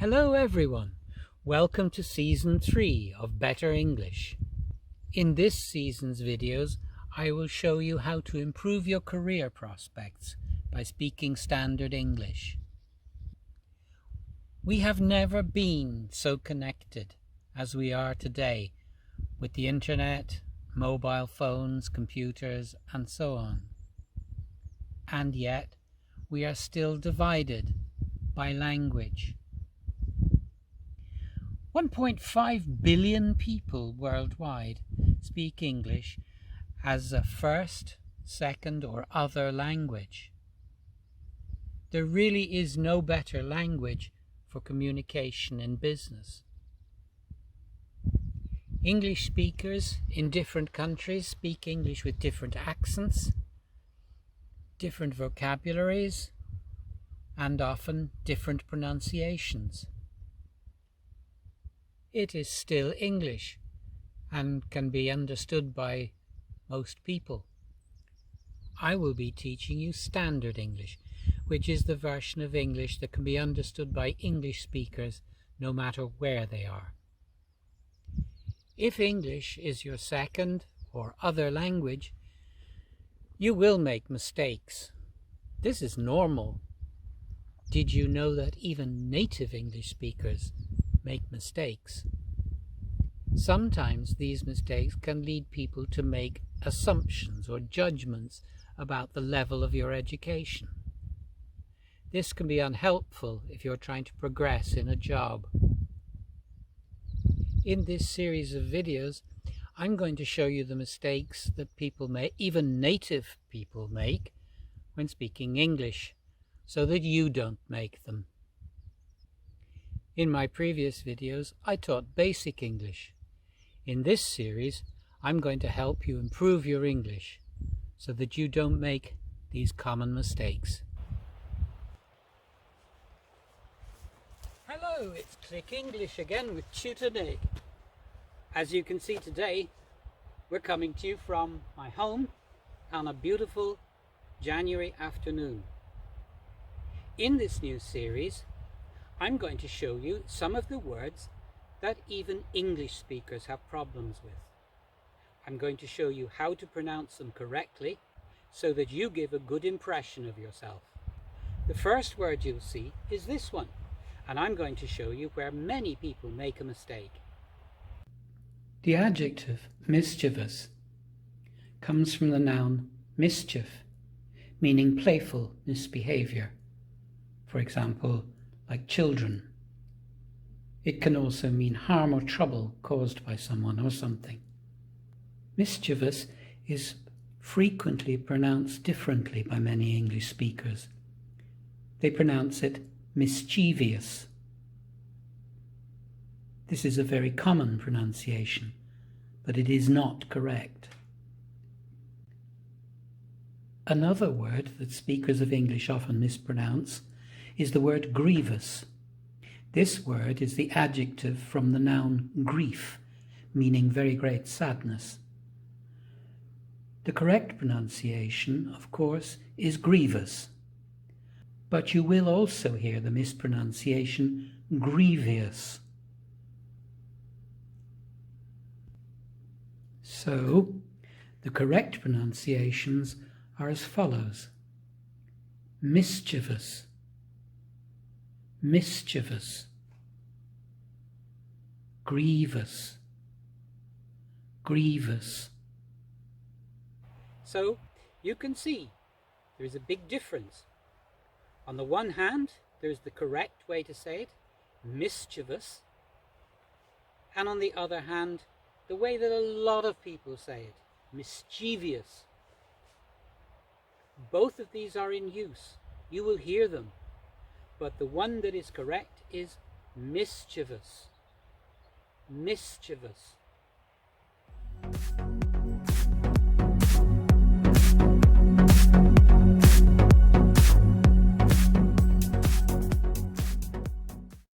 Hello everyone, welcome to Season 3 of Better English. In this season's videos, I will show you how to improve your career prospects by speaking standard English. We have never been so connected as we are today with the internet, mobile phones, computers, and so on. And yet, we are still divided by language. 1.5 billion people worldwide speak English as a first, second, or other language. There really is no better language for communication in business. English speakers in different countries speak English with different accents, different vocabularies, and often different pronunciations. It is still English and can be understood by most people. I will be teaching you Standard English, which is the version of English that can be understood by English speakers no matter where they are. If English is your second or other language, you will make mistakes. This is normal. Did you know that even native English speakers make mistakes? Sometimes these mistakes can lead people to make assumptions or judgments about the level of your education. This can be unhelpful if you're trying to progress in a job. In this series of videos, I'm going to show you the mistakes that people make, even native people make, when speaking English, so that you don't make them. In my previous videos, I taught basic English. In this series, I'm going to help you improve your English so that you don't make these common mistakes. Hello, it's Click English again with Tutor Nick. As you can see today, we're coming to you from my home on a beautiful January afternoon. In this new series, I'm going to show you some of the words that even English speakers have problems with. I'm going to show you how to pronounce them correctly so that you give a good impression of yourself. The first word you'll see is this one, and I'm going to show you where many people make a mistake. The adjective mischievous comes from the noun mischief, meaning playful misbehavior. For example, like children. It can also mean harm or trouble caused by someone or something. Mischievous is frequently pronounced differently by many English speakers. They pronounce it mischievous. This is a very common pronunciation, but it is not correct. Another word that speakers of English often mispronounce is the word grievous. This word is the adjective from the noun grief, meaning very great sadness. The correct pronunciation, of course, is grievous, but you will also hear the mispronunciation grievous. So, the correct pronunciations are as follows: mischievous, mischievous, grievous, grievous. So you can see there is a big difference. On the one hand, there's the correct way to say it, mischievous, and on the other hand, the way that a lot of people say it, mischievous. Both of these are in use. You will hear them. But the one that is correct is mischievous. Mischievous.